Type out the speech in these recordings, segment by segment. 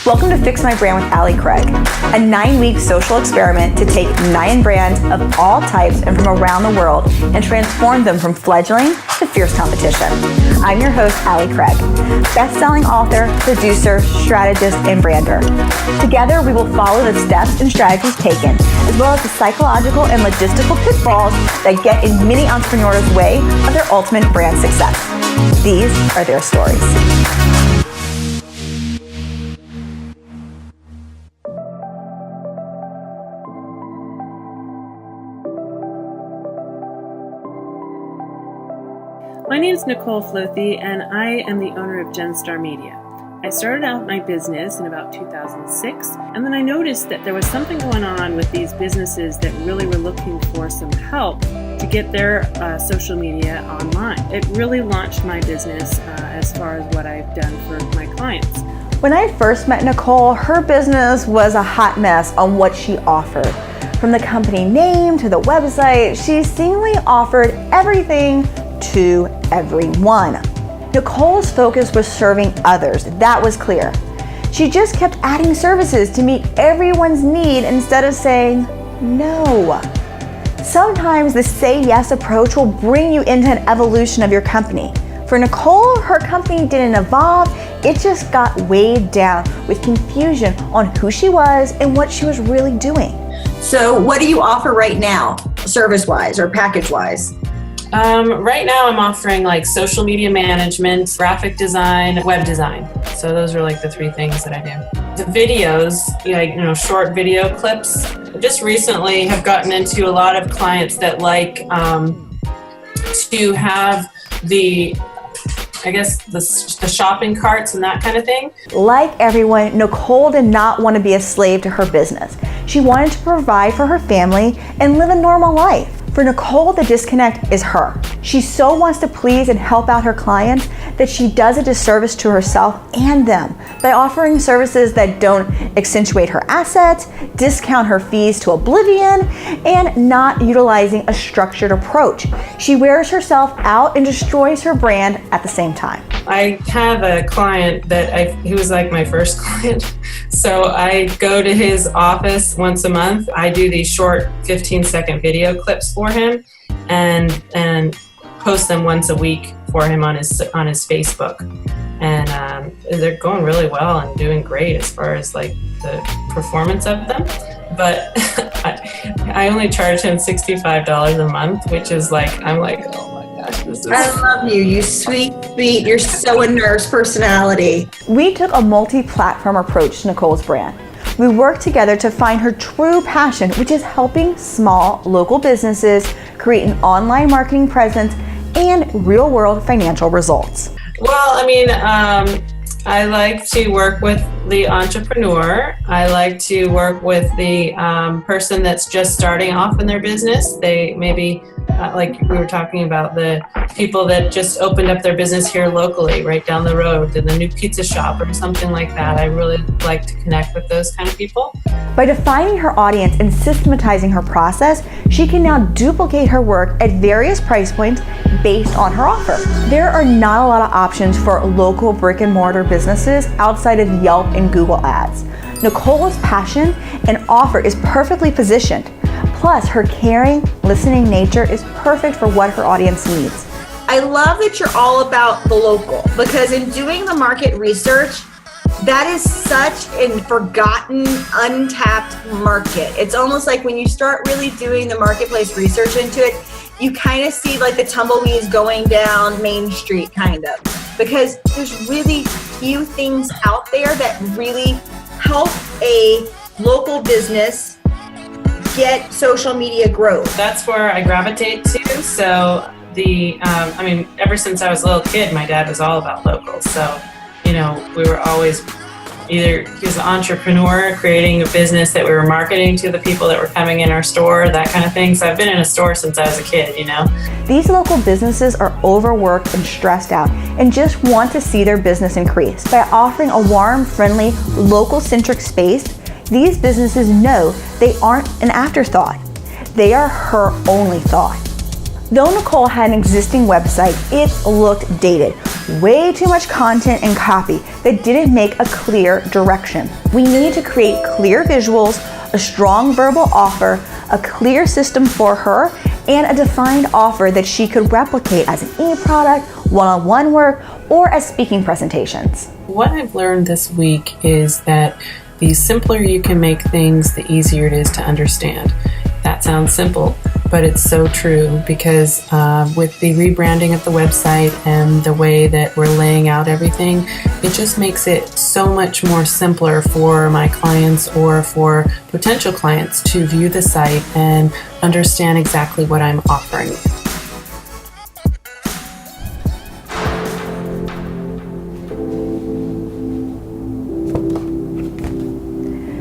Welcome to Fix My Brand with Allie Craig, a 9-week social experiment to take 9 brands of all types and from around the world and transform them from fledgling to fierce competition. I'm your host, Allie Craig, best-selling author, producer, strategist, and brander. Together, we will follow the steps and strategies taken, as well as the psychological and logistical pitfalls that get in many entrepreneurs' way of their ultimate brand success. These are their stories. My name is Nicole Flothe, and I am the owner of GenStar Media. I started out my business in about 2006, and then I noticed that there was something going on with these businesses that really were looking for some help to get their social media online. It really launched my business as far as what I've done for my clients. When I first met Nicole, her business was a hot mess on what she offered. From the company name to the website, she seemingly offered everything to everyone. Nicole's focus was serving others, that was clear. She just kept adding services to meet everyone's need instead of saying no. Sometimes the say yes approach will bring you into an evolution of your company. For Nicole, her company didn't evolve, it just got weighed down with confusion on who she was and what she was really doing. So what do you offer right now, service-wise or package-wise? Right now I'm offering like social media management, graphic design, web design. So those are like the 3 things that I do. The videos, short video clips. I just recently have gotten into a lot of clients that like to have the shopping carts and that kind of thing. Like everyone, Nicole did not want to be a slave to her business. She wanted to provide for her family and live a normal life. For Nicole, the disconnect is her. She so wants to please and help out her clients that she does a disservice to herself and them by offering services that don't accentuate her assets, discount her fees to oblivion, and not utilizing a structured approach. She wears herself out and destroys her brand at the same time. I have a client that he was like my first client. So I go to his office once a month. I do these short 15-second video clips for him and post them once a week for him on his Facebook. And they're going really well and doing great as far as like the performance of them. But I only charge him $65 a month, which is like, I'm like, oh my gosh, this is... I love you, you sweet, you're so a nurse personality. We took a multi-platform approach to Nicole's brand. We worked together to find her true passion, which is helping small local businesses create an online marketing presence and real-world financial results. Well, I like to work with the entrepreneur. I like to work with the person that's just starting off in their business. They maybe, like we were talking about, the people that just opened up their business here locally, right down the road, in the new pizza shop or something like that. I really like to connect with those kind of people. By defining her audience and systematizing her process, she can now duplicate her work at various price points based on her offer. There are not a lot of options for local brick and mortar businesses outside of Yelp and Google Ads. Nicole's passion and offer is perfectly positioned. Plus, her caring, listening nature is perfect for what her audience needs. I love that you're all about the local, because in doing the market research, that is such a forgotten, untapped market. It's almost like when you start really doing the marketplace research into it, you kind of see like the tumbleweeds going down Main Street, kind of, because there's really few things out there that really help a local business get social media growth. That's where I gravitate to. So ever since I was a little kid, my dad was all about locals. So, we were always either he was an entrepreneur creating a business that we were marketing to the people that were coming in our store, that kind of thing. So I've been in a store since I was a kid, These local businesses are overworked and stressed out and just want to see their business increase. By offering a warm, friendly, local-centric space, these businesses know they aren't an afterthought. They are her only thought. Though Nicole had an existing website, it looked dated. way too much content and copy that didn't make a clear direction. We need to create clear visuals, a strong verbal offer, a clear system for her, and a defined offer that she could replicate as an e-product, one-on-one work, or as speaking presentations. What I've learned this week is that the simpler you can make things, the easier it is to understand. That sounds simple, but it's so true because with the rebranding of the website and the way that we're laying out everything, it just makes it so much more simpler for my clients or for potential clients to view the site and understand exactly what I'm offering.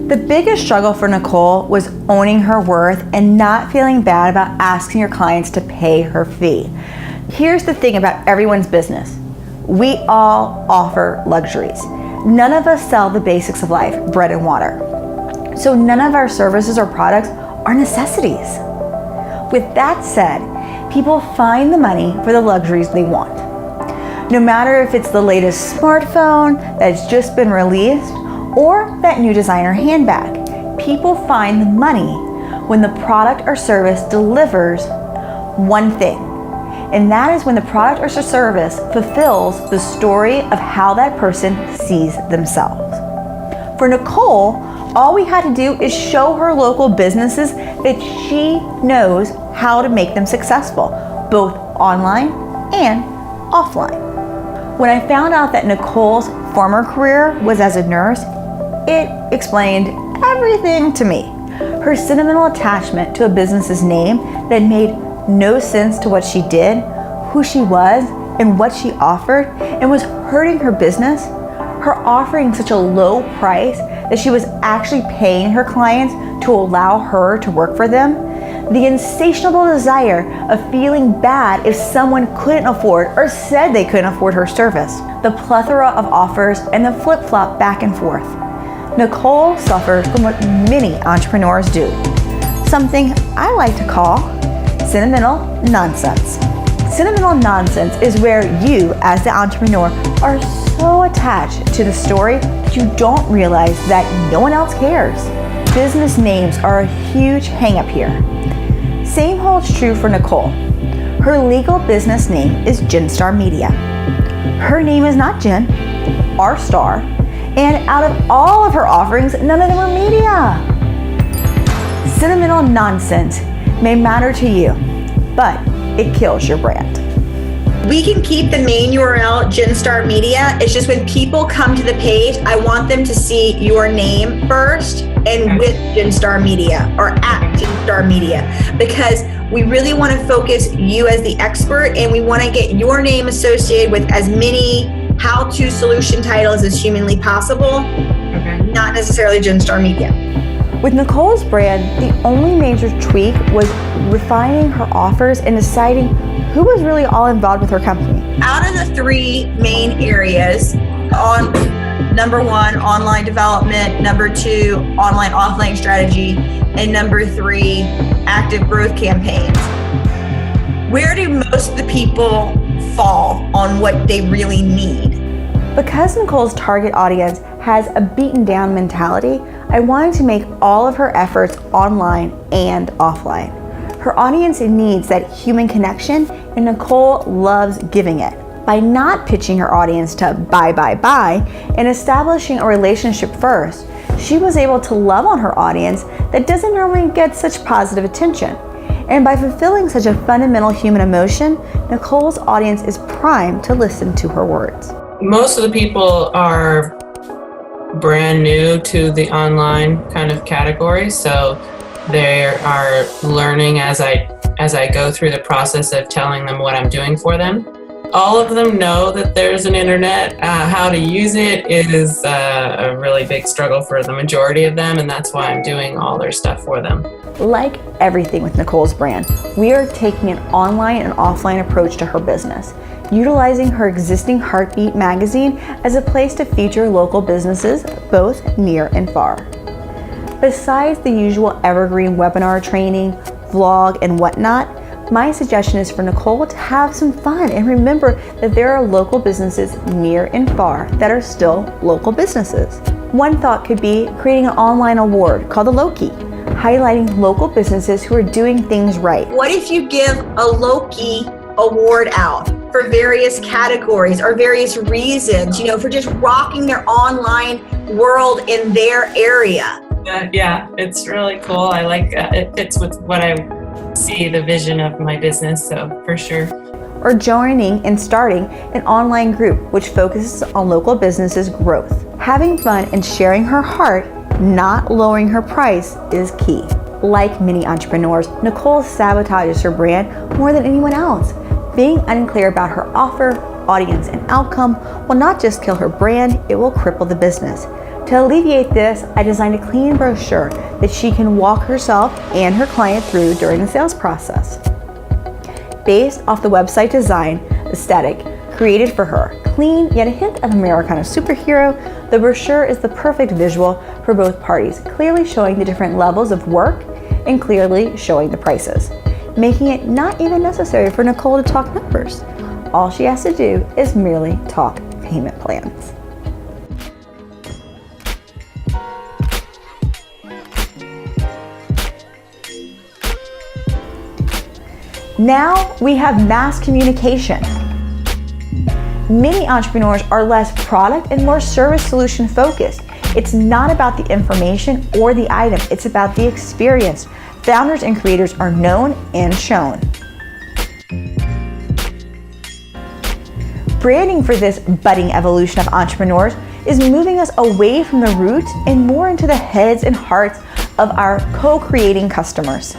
The biggest struggle for Nicole was owning her worth and not feeling bad about asking your clients to pay her fee. Here's the thing about everyone's business. We all offer luxuries. None of us sell the basics of life, bread and water. So none of our services or products are necessities. With that said, people find the money for the luxuries they want. No matter if it's the latest smartphone that's just been released, or that new designer handbag, people find the money when the product or service delivers one thing. And that is when the product or service fulfills the story of how that person sees themselves. For Nicole, all we had to do is show her local businesses that she knows how to make them successful, both online and offline. When I found out that Nicole's former career was as a nurse, it explained everything to me. Her sentimental attachment to a business's name that made no sense to what she did, who she was, and what she offered, and was hurting her business. Her offering such a low price that she was actually paying her clients to allow her to work for them. The insatiable desire of feeling bad if someone couldn't afford or said they couldn't afford her service. The plethora of offers and the flip-flop back and forth. Nicole suffered from what many entrepreneurs do, something I like to call sentimental nonsense. Sentimental nonsense is where you, as the entrepreneur, are so attached to the story that you don't realize that no one else cares. Business names are a huge hang-up here. Same holds true for Nicole. Her legal business name is Genstar Media. Her name is not Jen or Star, and out of all of her offerings, none of them are media. Sentimental nonsense may matter to you, but it kills your brand. We can keep the main URL, Genstar Media. It's just when people come to the page, I want them to see your name first and with Genstar Media or at Genstar Media, because we really want to focus you as the expert and we want to get your name associated with as many how-to solution titles as humanly possible, not necessarily Genstar Media. With Nicole's brand, the only major tweak was refining her offers and deciding who was really all involved with her company. Out of the three main areas, on number one, online development, number two, online offline strategy, and number three, active growth campaigns, where do most of the people fall on what they really need? Because Nicole's target audience has a beaten down mentality, I wanted to make all of her efforts online and offline. Her audience needs that human connection, and Nicole loves giving it. By not pitching her audience to buy, and establishing a relationship first, she was able to love on her audience that doesn't normally get such positive attention. And by fulfilling such a fundamental human emotion, Nicole's audience is primed to listen to her words. Most of the people are brand new to the online kind of category, so they are learning as I go through the process of telling them what I'm doing for them. All of them know that there's an internet. How to use it is a really big struggle for the majority of them, and that's why I'm doing all their stuff for them. Like everything with Nicole's brand, we are taking an online and offline approach to her business, utilizing her existing Heartbeat magazine as a place to feature local businesses, both near and far. Besides the usual evergreen webinar training, vlog, and whatnot, My suggestion is for Nicole to have some fun and remember that there are local businesses near and far that are still local businesses. One thought could be creating an online award called the Loki, highlighting local businesses who are doing things right. What if you give a Loki award out for various categories or various reasons, for just rocking their online world in their area? Yeah, it's really cool. I like it fits with what I see, the vision of my business, so for sure. Or joining and starting an online group which focuses on local businesses' growth. Having fun and sharing her heart, not lowering her price, is key. Like many entrepreneurs, Nicole sabotages her brand more than anyone else. Being unclear about her offer, audience, and outcome will not just kill her brand, it will cripple the business. To alleviate this, I designed a clean brochure that she can walk herself and her client through during the sales process. Based off the website design aesthetic created for her, clean yet a hint of Americana superhero, the brochure is the perfect visual for both parties, clearly showing the different levels of work and clearly showing the prices, making it not even necessary for Nicole to talk numbers. All she has to do is merely talk payment plans. Now we have mass communication. Many entrepreneurs are less product and more service solution focused. It's not about the information or the item, it's about the experience. Founders and creators are known and shown. Branding for this budding evolution of entrepreneurs is moving us away from the roots and more into the heads and hearts of our co-creating customers.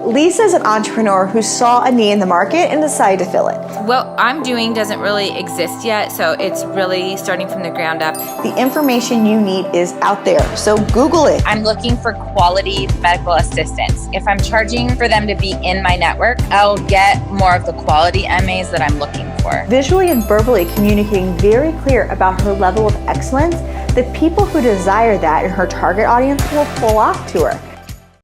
Lisa's an entrepreneur who saw a need in the market and decided to fill it. What I'm doing doesn't really exist yet, so it's really starting from the ground up. The information you need is out there, so Google it. I'm looking for quality medical assistants. If I'm charging for them to be in my network, I'll get more of the quality MAs that I'm looking for. Visually and verbally communicating very clear about her level of excellence, the people who desire that in her target audience will flock to her.